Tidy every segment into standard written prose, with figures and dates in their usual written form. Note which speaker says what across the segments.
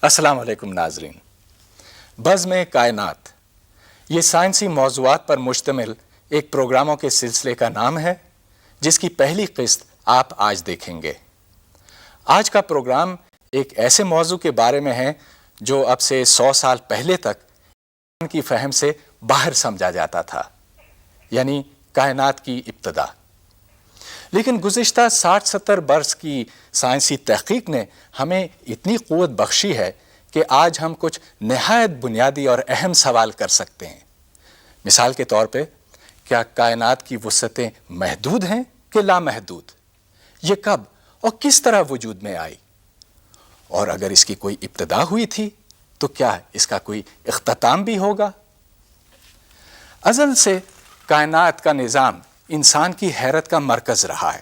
Speaker 1: السلام علیکم ناظرین. بزم کائنات یہ سائنسی موضوعات پر مشتمل ایک پروگراموں کے سلسلے کا نام ہے جس کی پہلی قسط آپ آج دیکھیں گے. آج کا پروگرام ایک ایسے موضوع کے بارے میں ہے جو اب سے 100 سال پہلے تک ان کی فہم سے باہر سمجھا جاتا تھا، یعنی کائنات کی ابتدا. لیکن گزشتہ 60-70 برس کی سائنسی تحقیق نے ہمیں اتنی قوت بخشی ہے کہ آج ہم کچھ نہایت بنیادی اور اہم سوال کر سکتے ہیں. مثال کے طور پہ، کیا کائنات کی وسعتیں محدود ہیں کہ لامحدود؟ یہ کب اور کس طرح وجود میں آئی؟ اور اگر اس کی کوئی ابتدا ہوئی تھی تو کیا اس کا کوئی اختتام بھی ہوگا؟ ازل سے کائنات کا نظام انسان کی حیرت کا مرکز رہا ہے.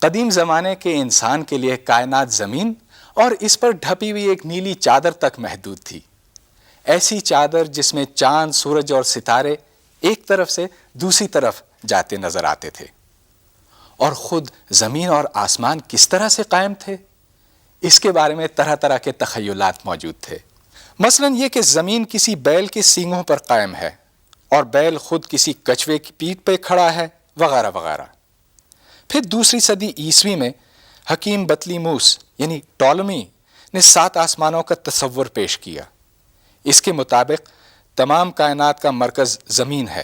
Speaker 1: قدیم زمانے کے انسان کے لیے کائنات زمین اور اس پر ڈھپی ہوئی ایک نیلی چادر تک محدود تھی. ایسی چادر جس میں چاند، سورج اور ستارے ایک طرف سے دوسری طرف جاتے نظر آتے تھے. اور خود زمین اور آسمان کس طرح سے قائم تھے، اس کے بارے میں طرح طرح کے تخیلات موجود تھے. مثلا یہ کہ زمین کسی بیل کے سینگوں پر قائم ہے اور بیل خود کسی کچھوے کی پیٹھ پہ کھڑا ہے، وغیرہ وغیرہ. پھر دوسری صدی عیسوی میں حکیم بطلیموس یعنی ٹولمی نے 7 آسمانوں کا تصور پیش کیا. اس کے مطابق تمام کائنات کا مرکز زمین ہے.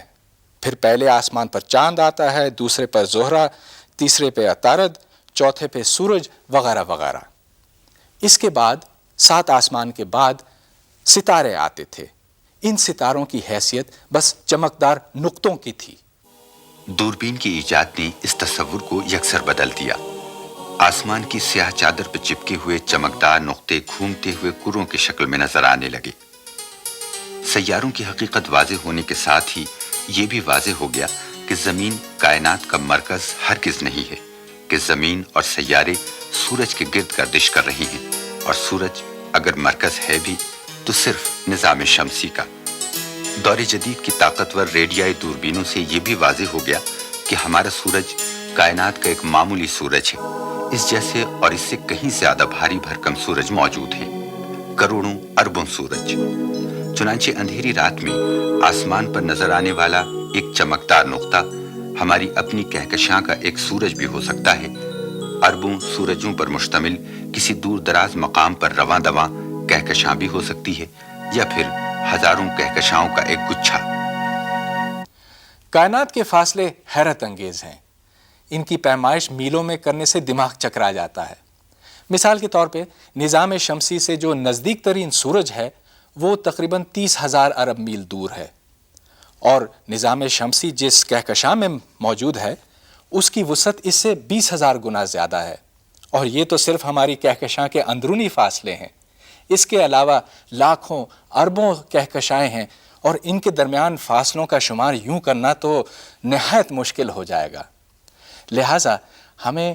Speaker 1: پھر پہلے آسمان پر چاند آتا ہے، دوسرے پر زہرہ، تیسرے پہ عطارد، چوتھے پہ سورج، وغیرہ وغیرہ. اس کے بعد 7 آسمان کے بعد ستارے آتے تھے. ان ستاروں کی حیثیت بس چمکدار نقطوں کی تھی.
Speaker 2: دوربین کی ایجاد نے اس تصور کو یکسر بدل دیا. آسمان کی سیاہ چادر پر چپکے ہوئے چمکدار نقطے گھومتے ہوئے کروں کی شکل میں نظر آنے لگے. سیاروں کی حقیقت واضح ہونے کے ساتھ ہی یہ بھی واضح ہو گیا کہ زمین کائنات کا مرکز ہرگز نہیں ہے، کہ زمین اور سیارے سورج کے گرد گردش کر رہے ہیں، اور سورج اگر مرکز ہے بھی تو صرف نظام شمسی کا. دور جدید کی طاقتور ریڈیائی دوربینوں سے یہ بھی واضح ہو گیا کہ ہمارا سورج کائنات کا ایک معمولی سورج ہے. اس جیسے اور اس سے کہیں زیادہ بھاری بھرکم سورج موجود ہے، کروڑوں اربوں سورج. چنانچہ اندھیری رات میں آسمان پر نظر آنے والا ایک چمکدار نقطہ ہماری اپنی کہکشاں کا ایک سورج بھی ہو سکتا ہے. اربوں سورجوں پر مشتمل کسی دور دراز مقام پر رواں دواں کہکشاں بھی ہو سکتی ہے، یا پھر ہزاروں کہکشاؤں کا ایک گچھا.
Speaker 1: کائنات کے فاصلے حیرت انگیز ہیں. ان کی پیمائش میلوں میں کرنے سے دماغ چکرا جاتا ہے. مثال کے طور پہ نظام شمسی سے جو نزدیک ترین سورج ہے وہ تقریباً 30,000 ارب میل دور ہے، اور نظام شمسی جس کہکشاں میں موجود ہے اس کی وسعت اس سے 20,000 گنا زیادہ ہے. اور یہ تو صرف ہماری کہکشاں کے اندرونی فاصلے ہیں. اس کے علاوہ لاکھوں اربوں کہکشائیں ہیں، اور ان کے درمیان فاصلوں کا شمار یوں کرنا تو نہایت مشکل ہو جائے گا. لہٰذا ہمیں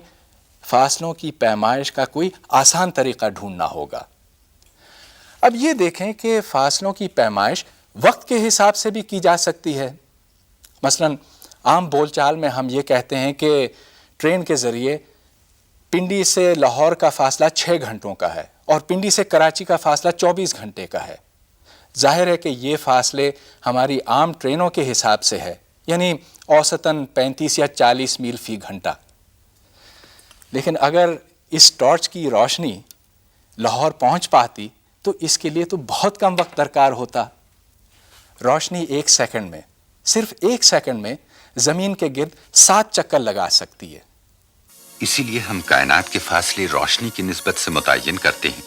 Speaker 1: فاصلوں کی پیمائش کا کوئی آسان طریقہ ڈھونڈنا ہوگا. اب یہ دیکھیں کہ فاصلوں کی پیمائش وقت کے حساب سے بھی کی جا سکتی ہے. مثلا عام بول چال میں ہم یہ کہتے ہیں کہ ٹرین کے ذریعے پنڈی سے لاہور کا فاصلہ 6 گھنٹوں کا ہے اور پنڈی سے کراچی کا فاصلہ 24 گھنٹے کا ہے. ظاہر ہے کہ یہ فاصلے ہماری عام ٹرینوں کے حساب سے ہے، یعنی اوسطاً 35 یا 40 میل فی گھنٹہ. لیکن اگر اس ٹارچ کی روشنی لاہور پہنچ پاتی تو اس کے لیے تو بہت کم وقت درکار ہوتا. روشنی 1 سیکنڈ میں، صرف 1 سیکنڈ میں زمین کے گرد 7 چکر لگا سکتی ہے.
Speaker 2: اسی لیے ہم کائنات کے فاصلے روشنی کی نسبت سے متعین کرتے ہیں.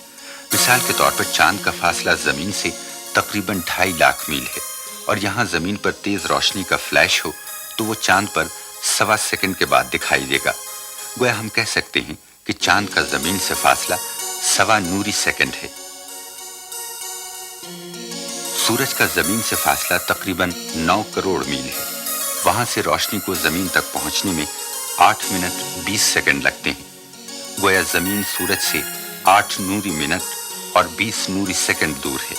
Speaker 2: مثال کے طور پر چاند کا فاصلہ زمین سے تقریباً 2.5 لاکھ میل ہے، اور یہاں زمین پر تیز روشنی کا فلیش ہو تو وہ چاند پر 1.25 سیکنڈ کے بعد دکھائی دے گا. گویا ہم کہہ سکتے ہیں کہ چاند کا زمین سے فاصلہ 1.25 نوری سیکنڈ ہے. سورج کا زمین سے فاصلہ تقریباً 9 کروڑ میل ہے. وہاں سے روشنی کو زمین تک پہنچنے میں 8 منٹ 20 سیکنڈ لگتے ہیں. گویا زمین سورج سے 8 نوری منٹ اور 20 نوری سیکنڈ دور ہے.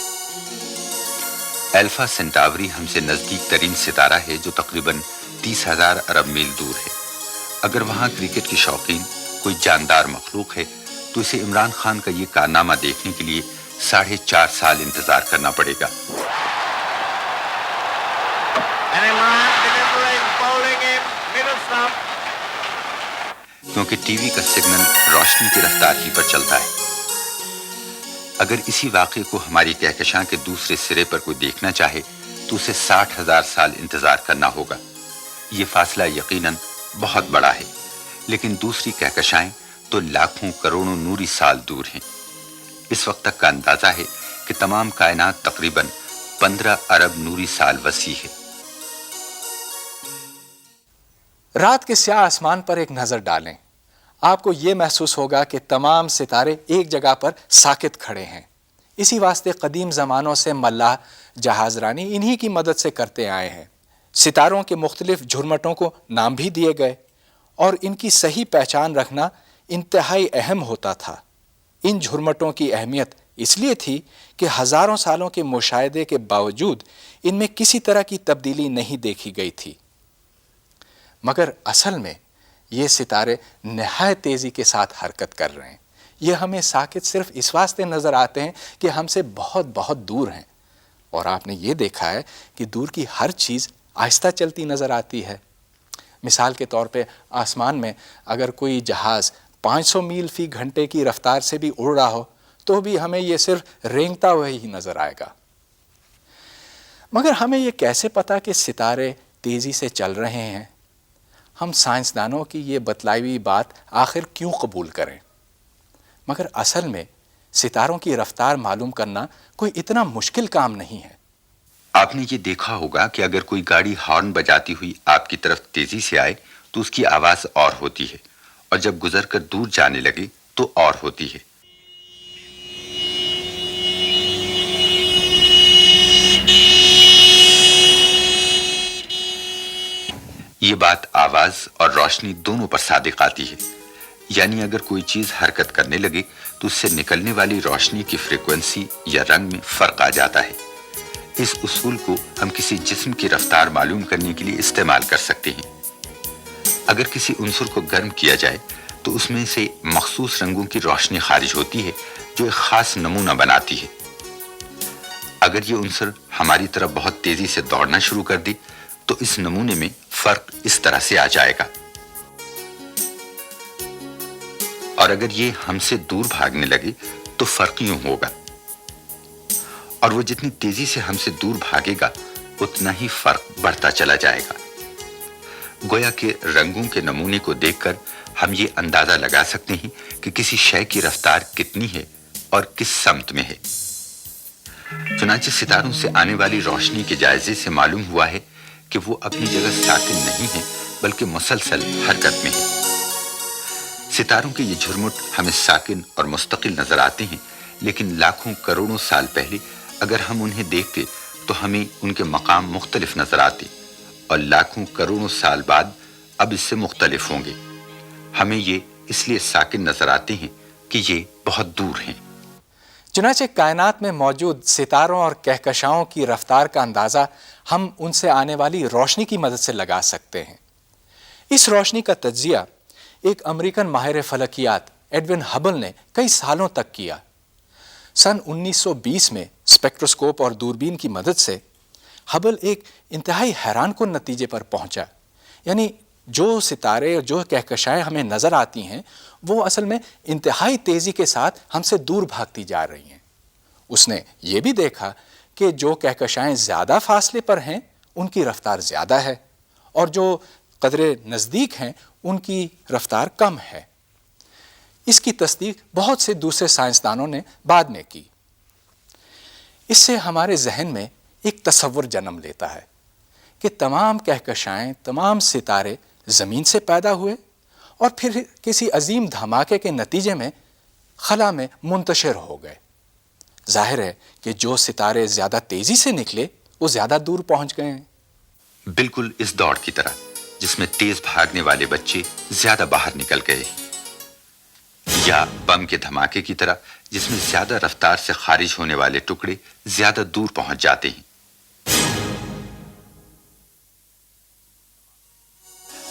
Speaker 2: الفا سینٹاوری ہم سے نزدیک ترین ستارہ ہے جو تقریباً 30,000 ارب میل دور ہے. اگر وہاں کرکٹ کے شوقین کوئی جاندار مخلوق ہے تو اسے عمران خان کا یہ کارنامہ دیکھنے کے لیے 4.5 سال انتظار کرنا پڑے گا. کیونکہ ٹی وی کا سگنل روشنی کی رفتار ہی پر چلتا ہے. اگر اسی واقعے کو ہماری کہکشاں کے دوسرے سرے پر کوئی دیکھنا چاہے تو اسے 60,000 سال انتظار کرنا ہوگا. یہ فاصلہ یقیناً بہت بڑا ہے، لیکن دوسری کہکشائیں تو لاکھوں کروڑوں نوری سال دور ہیں. اس وقت تک کا اندازہ ہے کہ تمام کائنات تقریباً 15 ارب نوری سال وسیع ہے.
Speaker 1: رات کے سیاہ آسمان پر ایک نظر ڈالیں. آپ کو یہ محسوس ہوگا کہ تمام ستارے ایک جگہ پر ساکت کھڑے ہیں. اسی واسطے قدیم زمانوں سے ملاح جہاز رانی انہی کی مدد سے کرتے آئے ہیں. ستاروں کے مختلف جھرمٹوں کو نام بھی دیے گئے اور ان کی صحیح پہچان رکھنا انتہائی اہم ہوتا تھا. ان جھرمٹوں کی اہمیت اس لیے تھی کہ ہزاروں سالوں کے مشاہدے کے باوجود ان میں کسی طرح کی تبدیلی نہیں دیکھی گئی تھی. مگر اصل میں یہ ستارے نہایت تیزی کے ساتھ حرکت کر رہے ہیں. یہ ہمیں ساکت صرف اس واسطے نظر آتے ہیں کہ ہم سے بہت بہت دور ہیں، اور آپ نے یہ دیکھا ہے کہ دور کی ہر چیز آہستہ چلتی نظر آتی ہے. مثال کے طور پہ آسمان میں اگر کوئی جہاز 500 میل فی گھنٹے کی رفتار سے بھی اڑ رہا ہو تو بھی ہمیں یہ صرف رینگتا ہوا ہی نظر آئے گا. مگر ہمیں یہ کیسے پتا کہ ستارے تیزی سے چل رہے ہیں؟ ہم سائنسدانوں کی یہ بتلائی ہوئی بات آخر کیوں قبول کریں؟ مگر اصل میں ستاروں کی رفتار معلوم کرنا کوئی اتنا مشکل کام نہیں ہے.
Speaker 2: آپ نے یہ دیکھا ہوگا کہ اگر کوئی گاڑی ہارن بجاتی ہوئی آپ کی طرف تیزی سے آئے تو اس کی آواز اور ہوتی ہے، اور جب گزر کر دور جانے لگے تو اور ہوتی ہے. یہ بات آواز اور روشنی دونوں پر صادق آتی ہے. یعنی اگر کوئی چیز حرکت کرنے لگے تو اس سے نکلنے والی روشنی کی فریکوینسی یا رنگ میں فرق آ جاتا ہے. اس اصول کو ہم کسی جسم کی رفتار معلوم کرنے کے لیے استعمال کر سکتے ہیں. اگر کسی عنصر کو گرم کیا جائے تو اس میں سے مخصوص رنگوں کی روشنی خارج ہوتی ہے جو ایک خاص نمونہ بناتی ہے. اگر یہ عنصر ہماری طرف بہت تیزی سے دوڑنا شروع کر دی تو اس نمونے میں فرق اس طرح سے آ جائے گا، اور اگر یہ ہم سے دور بھاگنے لگے تو فرق یوں ہوگا، اور وہ جتنی تیزی سے ہم سے دور بھاگے گا اتنا ہی فرق بڑھتا چلا جائے گا. گویا کہ رنگوں کے نمونے کو دیکھ کر ہم یہ اندازہ لگا سکتے ہیں کہ کسی شے کی رفتار کتنی ہے اور کس سمت میں ہے. چنانچہ ستاروں سے آنے والی روشنی کے جائزے سے معلوم ہوا ہے کہ وہ اپنی جگہ ساکن نہیں ہے بلکہ مسلسل حرکت میں ہے. ستاروں کے یہ جھرمٹ ہمیں ساکن اور مستقل نظر آتے ہیں، لیکن لاکھوں کروڑوں سال پہلے اگر ہم انہیں دیکھتے تو ہمیں ان کے مقام مختلف نظر آتے، اور لاکھوں کروڑوں سال بعد اب اس سے مختلف ہوں گے. ہمیں یہ اس لیے ساکن نظر آتے ہیں کہ یہ بہت دور ہیں.
Speaker 1: چنانچہ کائنات میں موجود ستاروں اور کہکشاؤں کی رفتار کا اندازہ ہم ان سے آنے والی روشنی کی مدد سے لگا سکتے ہیں. اس روشنی کا تجزیہ ایک امریکن ماہر فلکیات ایڈون ہبل نے کئی سالوں تک کیا. سن 1920 میں اسپیکٹروسکوپ اور دوربین کی مدد سے ہبل ایک انتہائی حیران کن نتیجے پر پہنچا. یعنی جو ستارے اور جو کہکشائیں ہمیں نظر آتی ہیں وہ اصل میں انتہائی تیزی کے ساتھ ہم سے دور بھاگتی جا رہی ہیں. اس نے یہ بھی دیکھا کہ جو کہکشائیں زیادہ فاصلے پر ہیں ان کی رفتار زیادہ ہے، اور جو قدرے نزدیک ہیں ان کی رفتار کم ہے. اس کی تصدیق بہت سے دوسرے سائنسدانوں نے بعد میں کی. اس سے ہمارے ذہن میں ایک تصور جنم لیتا ہے کہ تمام کہکشائیں، تمام ستارے زمین سے پیدا ہوئے اور پھر کسی عظیم دھماکے کے نتیجے میں خلا میں منتشر ہو گئے. ظاہر ہے کہ جو ستارے زیادہ تیزی سے نکلے وہ زیادہ دور پہنچ گئے ہیں.
Speaker 2: بالکل اس دوڑ کی طرح جس میں تیز بھاگنے والے بچے زیادہ باہر نکل گئے، یا بم کے دھماکے کی طرح جس میں زیادہ رفتار سے خارج ہونے والے ٹکڑے زیادہ دور پہنچ جاتے ہیں.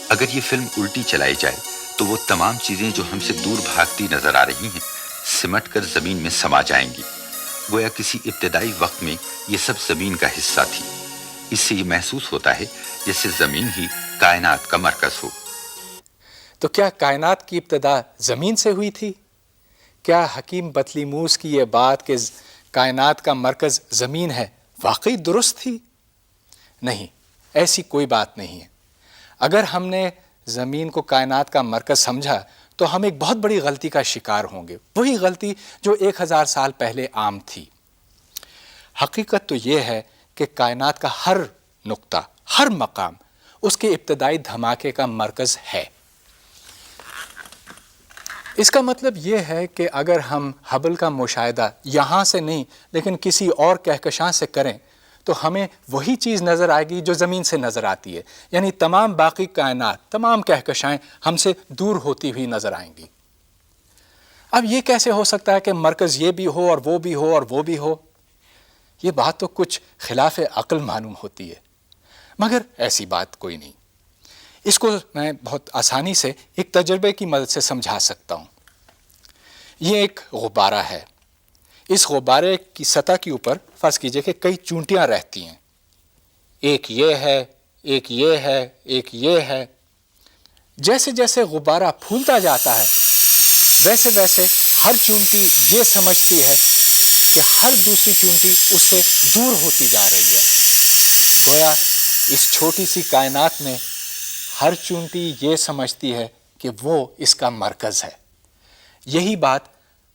Speaker 2: اگر یہ فلم الٹی چلائی جائے تو وہ تمام چیزیں جو ہم سے دور بھاگتی نظر آ رہی ہیں سمٹ کر زمین میں سما جائیں گی. گویا کسی ابتدائی وقت میں یہ سب زمین کا حصہ تھی۔ اس سے یہ محسوس ہوتا ہے جیسے زمین ہی کائنات کا مرکز ہو۔
Speaker 1: تو کیا کائنات کی ابتدا زمین سے ہوئی تھی؟ کیا حکیم بطلیموس کی یہ بات کہ کائنات کا مرکز زمین ہے واقعی درست تھی؟ نہیں، ایسی کوئی بات نہیں ہے۔ اگر ہم نے زمین کو کائنات کا مرکز سمجھا تو ہم ایک بہت بڑی غلطی کا شکار ہوں گے، وہی غلطی جو 1000 سال پہلے عام تھی۔ حقیقت تو یہ ہے کہ کائنات کا ہر نقطہ، ہر مقام اس کے ابتدائی دھماکے کا مرکز ہے۔ اس کا مطلب یہ ہے کہ اگر ہم ہبل کا مشاہدہ یہاں سے نہیں لیکن کسی اور کہکشاں سے کریں تو ہمیں وہی چیز نظر آئے گی جو زمین سے نظر آتی ہے، یعنی تمام باقی کائنات، تمام کہکشائیں ہم سے دور ہوتی ہوئی نظر آئیں گی۔ اب یہ کیسے ہو سکتا ہے کہ مرکز یہ بھی ہو اور وہ بھی ہو اور وہ بھی ہو؟ یہ بات تو کچھ خلاف عقل معلوم ہوتی ہے، مگر ایسی بات کوئی نہیں۔ اس کو میں بہت آسانی سے ایک تجربے کی مدد سے سمجھا سکتا ہوں۔ یہ ایک غبارہ ہے۔ اس غبارے کی سطح کے اوپر فرض کیجئے کہ کئی چونٹیاں رہتی ہیں، ایک یہ ہے، ایک یہ ہے، ایک یہ ہے۔ جیسے جیسے غبارہ پھولتا جاتا ہے ویسے ویسے ہر چونٹی یہ سمجھتی ہے کہ ہر دوسری چونٹی اس سے دور ہوتی جا رہی ہے۔ گویا اس چھوٹی سی کائنات میں ہر چونٹی یہ سمجھتی ہے کہ وہ اس کا مرکز ہے۔ یہی بات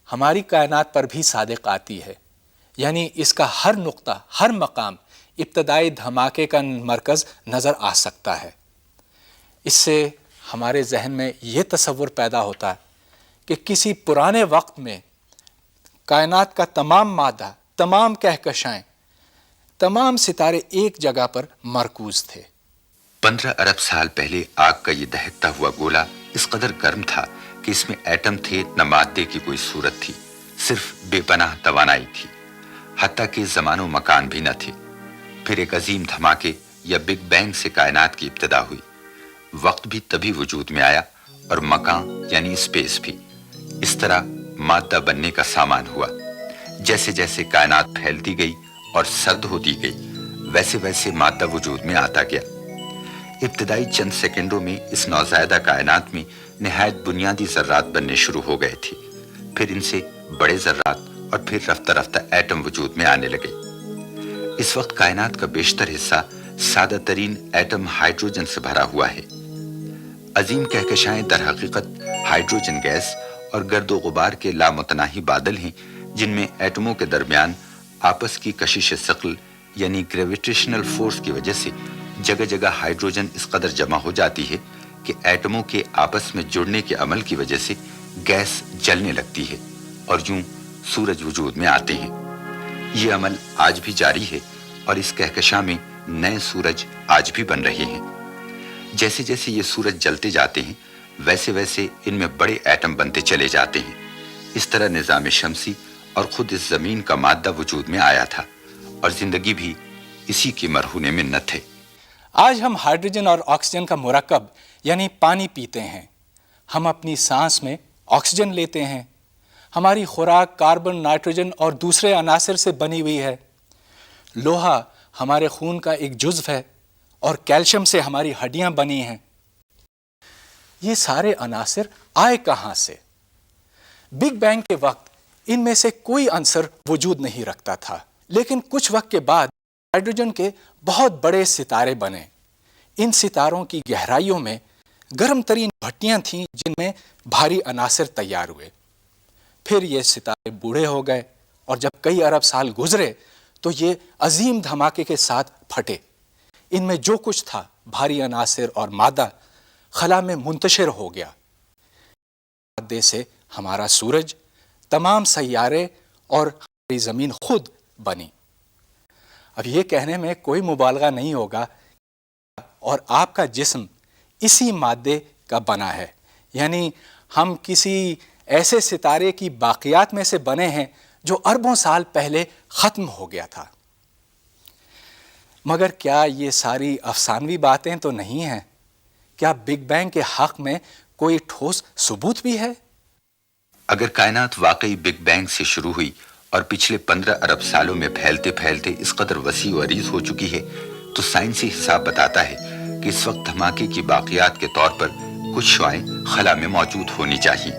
Speaker 1: ہماری کائنات پر بھی صادق آتی ہے، یعنی اس کا ہر نقطہ، ہر مقام ابتدائی دھماکے کا مرکز نظر آ سکتا ہے۔ اس سے ہمارے ذہن میں یہ تصور پیدا ہوتا ہے کہ کسی پرانے وقت میں کائنات کا تمام مادہ، تمام کہکشائیں، تمام ستارے ایک جگہ پر مرکوز تھے۔
Speaker 2: 15 ارب سال پہلے آگ کا یہ دہکتا ہوا گولا اس قدر گرم تھا کہ اس میں ایٹم تھے، نہ مادے کی کوئی صورت تھی، صرف بے پناہ توانائی تھی، حتیٰ کہ زمان و مکان بھی نہ تھے۔ پھر ایک عظیم دھماکے یا بگ بینگ سے کائنات کی ابتدا ہوئی۔ وقت بھی تبھی وجود میں آیا اور مکان یعنی اسپیس بھی۔ اس طرح مادہ بننے کا سامان ہوا۔ جیسے جیسے کائنات پھیلتی گئی اور سرد ہوتی گئی ویسے ویسے مادہ وجود میں آتا گیا۔ ابتدائی چند سیکنڈوں میں اس نوزائیدہ کائنات میں نہایت بنیادی ذرات بننے شروع ہو گئے تھے، پھر ان سے بڑے ذرات اور پھر رفتہ رفتہ ایٹم وجود میں آنے لگے۔ اس وقت کائنات کا بیشتر حصہ سادہ ترین ایٹم ہائیڈروجن سے بھرا ہوا ہے۔ عظیم کہکشائیں در حقیقت ہائیڈروجن گیس اور گرد و غبار کے لامتناہی بادل ہیں، جن میں ایٹموں کے درمیان آپس کی کشش ثقل یعنی گریویٹیشنل فورس کی وجہ سے جگہ جگہ ہائیڈروجن اس قدر جمع ہو جاتی ہے کہ ایٹموں کے آپس میں جڑنے کے عمل کی وجہ سے گیس جلنے لگتی ہے اور یوں سورج وجود میں آتے ہیں۔ یہ عمل آج بھی جاری ہے اور اس کہکشاں میں نئے سورج آج بھی بن رہے ہیں۔ جیسے جیسے یہ سورج جلتے جاتے ہیں ویسے ویسے ان میں بڑے ایٹم بنتے چلے جاتے ہیں۔ اس طرح نظام شمسی اور خود اس زمین کا مادہ وجود میں آیا تھا اور زندگی بھی اسی کی مرہون منت ہے۔
Speaker 1: آج ہم ہائیڈروجن اور آکسیجن کا مرکب یعنی پانی پیتے ہیں، ہم اپنی سانس میں آکسیجن لیتے ہیں، ہماری خوراک کاربن، نائٹروجن اور دوسرے عناصر سے بنی ہوئی ہے، لوہا ہمارے خون کا ایک جزو ہے اور کیلشیم سے ہماری ہڈیاں بنی ہیں۔ یہ سارے عناصر آئے کہاں سے؟ بگ بینگ کے وقت ان میں سے کوئی عنصر وجود نہیں رکھتا تھا، لیکن کچھ وقت کے بعد ہائیڈروجن کے بہت بڑے ستارے بنے۔ ان ستاروں کی گہرائیوں میں گرم ترین بھٹیاں تھیں جن میں بھاری عناصر تیار ہوئے۔ پھر یہ ستارے بوڑھے ہو گئے اور جب کئی ارب سال گزرے تو یہ عظیم دھماکے کے ساتھ پھٹے۔ ان میں جو کچھ تھا، بھاری عناصر اور مادہ، خلا میں منتشر ہو گیا۔ مادے سے ہمارا سورج، تمام سیارے اور ہماری زمین خود بنی۔ اب یہ کہنے میں کوئی مبالغہ نہیں ہوگا اور آپ کا جسم اسی مادے کا بنا ہے، یعنی ہم کسی ایسے ستارے کی باقیات میں سے بنے ہیں جو اربوں سال پہلے ختم ہو گیا تھا۔ مگر کیا یہ ساری افسانوی باتیں تو نہیں ہیں؟ کیا بگ بینگ کے حق میں کوئی ٹھوس ثبوت بھی ہے؟
Speaker 2: اگر کائنات واقعی بگ بینگ سے شروع ہوئی اور پچھلے 15 ارب سالوں میں پھیلتے پھیلتے اس قدر وسیع و عریض ہو چکی ہے تو سائنسی حساب بتاتا ہے کہ اس وقت دھماکے کی باقیات کے طور پر کچھ شعاعیں خلا میں موجود ہونی چاہیے۔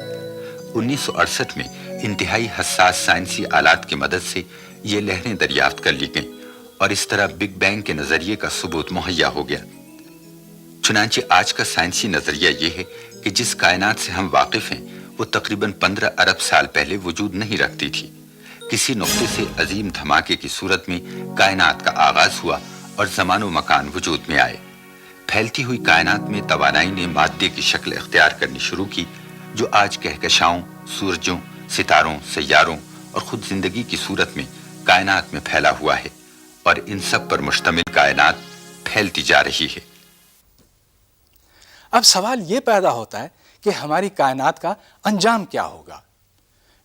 Speaker 2: 1968 میں انتہائی حساس سائنسی آلات کی مدد سے یہ لہریں دریافت کر لی گئیں اور اس طرح بگ بینگ کے نظریے کا ثبوت مہیا ہو گیا۔ چنانچہ آج کا سائنسی نظریہ یہ ہے کہ جس کائنات سے ہم واقف ہیں وہ تقریباً 15 ارب سال پہلے وجود نہیں رکھتی تھی۔ کسی نقطے سے عظیم دھماکے کی صورت میں کائنات کا آغاز ہوا اور زمان و مکان وجود میں آئے۔ پھیلتی ہوئی کائنات میں توانائی نے مادے کی شکل اختیار کرنی شروع کی جو آج کہکشاؤں، سورجوں، ستاروں، سیاروں اور خود زندگی کی صورت میں کائنات میں پھیلا ہوا ہے، اور ان سب پر مشتمل کائنات پھیلتی جا رہی ہے۔
Speaker 1: اب سوال یہ پیدا ہوتا ہے کہ ہماری کائنات کا انجام کیا ہوگا؟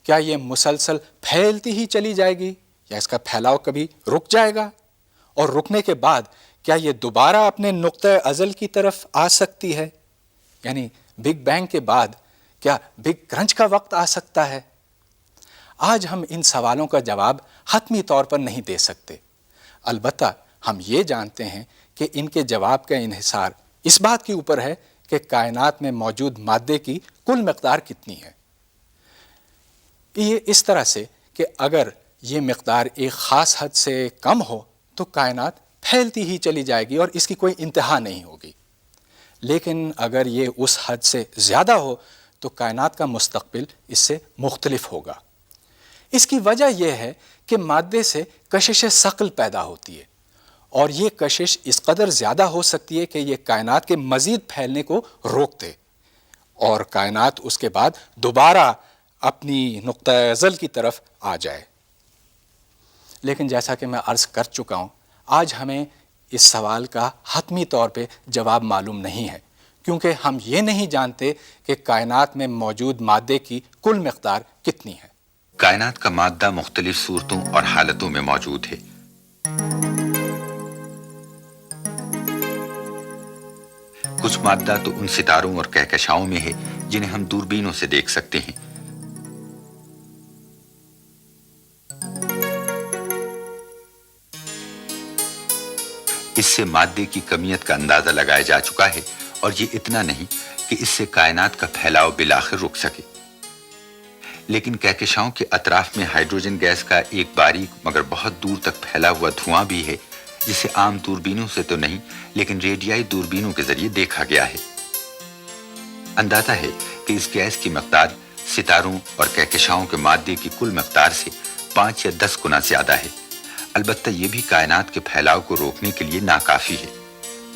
Speaker 1: کیا یہ مسلسل پھیلتی ہی چلی جائے گی یا اس کا پھیلاؤ کبھی رک جائے گا؟ اور رکنے کے بعد کیا یہ دوبارہ اپنے نقطۂ ازل کی طرف آ سکتی ہے؟ یعنی بگ بینگ کے بعد کیا بگ کرنچ کا وقت آ سکتا ہے؟ آج ہم ان سوالوں کا جواب حتمی طور پر نہیں دے سکتے، البتہ ہم یہ جانتے ہیں کہ ان کے جواب کا انحصار اس بات کے اوپر ہے کہ کائنات میں موجود مادے کی کل مقدار کتنی ہے۔ یہ اس طرح سے کہ اگر یہ مقدار ایک خاص حد سے کم ہو تو کائنات پھیلتی ہی چلی جائے گی اور اس کی کوئی انتہا نہیں ہوگی، لیکن اگر یہ اس حد سے زیادہ ہو تو کائنات کا مستقبل اس سے مختلف ہوگا۔ اس کی وجہ یہ ہے کہ مادے سے کشش ثقل پیدا ہوتی ہے، اور یہ کشش اس قدر زیادہ ہو سکتی ہے کہ یہ کائنات کے مزید پھیلنے کو روک دے اور کائنات اس کے بعد دوبارہ اپنی نقطۂ ازل کی طرف آ جائے۔ لیکن جیسا کہ میں عرض کر چکا ہوں، آج ہمیں اس سوال کا حتمی طور پہ جواب معلوم نہیں ہے، کیونکہ ہم یہ نہیں جانتے کہ کائنات میں موجود مادے کی کل مقدار کتنی ہے۔
Speaker 2: کائنات کا مادہ مختلف صورتوں اور حالتوں میں موجود ہے۔ کچھ مادہ تو ان ستاروں اور کہکشاؤں میں ہے جنہیں ہم دوربینوں سے دیکھ سکتے ہیں۔ اس سے مادے کی کمیت کا اندازہ لگایا جا چکا ہے، اور یہ اتنا نہیں کہ اس سے کائنات کا پھیلاؤ بالآخر رک سکے۔ لیکن کہکشاؤں کے اطراف میں ہائیڈروجن گیس کا ایک باریک مگر بہت دور تک پھیلا ہوا دھواں بھی ہے، جسے عام دوربینوں سے تو نہیں لیکن ریڈیائی دوربینوں کے ذریعے دیکھا گیا ہے۔ اندازہ ہے کہ اس گیس کی مقدار ستاروں اور کہکشاؤں کے مادے کی کل مقدار سے 5 یا 10 گنا زیادہ ہے۔ البتہ یہ بھی کائنات کے پھیلاؤ کو روکنے کے لیے ناکافی ہے۔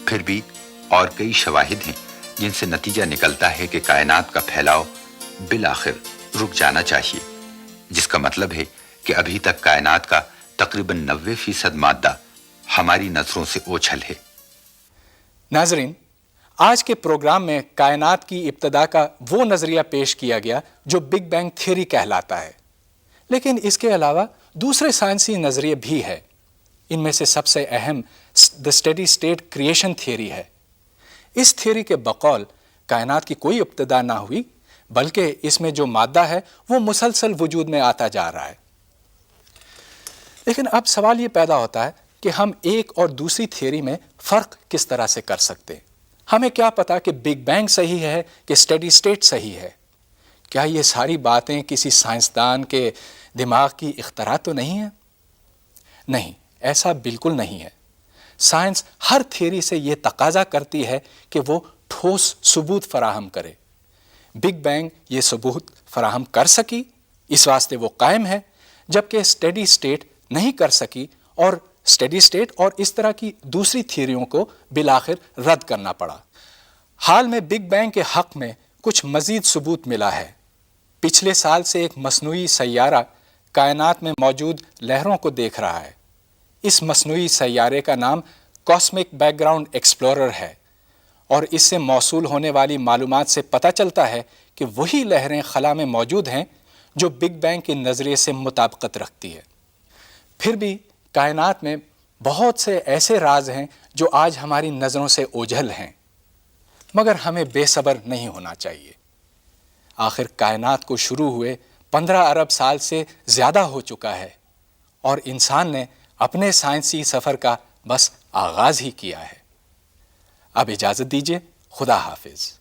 Speaker 2: پھر بھی اور کئی شواہد ہیں جن سے نتیجہ نکلتا ہے کہ کائنات کا پھیلاؤ بالآخر رک جانا چاہیے، جس کا مطلب ہے کہ ابھی تک کائنات کا تقریباً 90% مادہ ہماری نظروں سے اوجھل ہے۔
Speaker 1: ناظرین، آج کے پروگرام میں کائنات کی ابتدا کا وہ نظریہ پیش کیا گیا جو بگ بینگ تھیوری کہلاتا ہے، لیکن اس کے علاوہ دوسرے سائنسی نظریے بھی ہیں۔ ان میں سے سب سے اہم دی اسٹیڈی اسٹیٹ کریشن تھیوری ہے۔ اس تھیوری کے بقول کائنات کی کوئی ابتدا نہ ہوئی، بلکہ اس میں جو مادہ ہے وہ مسلسل وجود میں آتا جا رہا ہے۔ لیکن اب سوال یہ پیدا ہوتا ہے کہ ہم ایک اور دوسری تھیوری میں فرق کس طرح سے کر سکتے ہیں؟ ہمیں کیا پتا کہ بگ بینگ صحیح ہے کہ اسٹیڈی اسٹیٹ صحیح ہے؟ کیا یہ ساری باتیں کسی سائنسدان کے دماغ کی اختراع تو نہیں ہے؟ نہیں، ایسا بالکل نہیں ہے۔ سائنس ہر تھیوری سے یہ تقاضا کرتی ہے کہ وہ ٹھوس ثبوت فراہم کرے۔ بگ بینگ یہ ثبوت فراہم کر سکی، اس واسطے وہ قائم ہے، جبکہ اسٹیڈی اسٹیٹ نہیں کر سکی، اور اسٹیڈی اسٹیٹ اور اس طرح کی دوسری تھیوریوں کو بالآخر رد کرنا پڑا۔ حال میں بگ بینگ کے حق میں کچھ مزید ثبوت ملا ہے۔ پچھلے سال سے ایک مصنوعی سیارہ کائنات میں موجود لہروں کو دیکھ رہا ہے۔ اس مصنوعی سیارے کا نام کاسمک بیک گراؤنڈ ایکسپلورر ہے، اور اس سے موصول ہونے والی معلومات سے پتہ چلتا ہے کہ وہی لہریں خلا میں موجود ہیں جو بگ بینگ کے نظریے سے مطابقت رکھتی ہے۔ پھر بھی کائنات میں بہت سے ایسے راز ہیں جو آج ہماری نظروں سے اوجھل ہیں، مگر ہمیں بے صبر نہیں ہونا چاہیے۔ آخر کائنات کو شروع ہوئے 15 ارب سال سے زیادہ ہو چکا ہے اور انسان نے اپنے سائنسی سفر کا بس آغاز ہی کیا ہے۔ اب اجازت دیجیے، خدا حافظ۔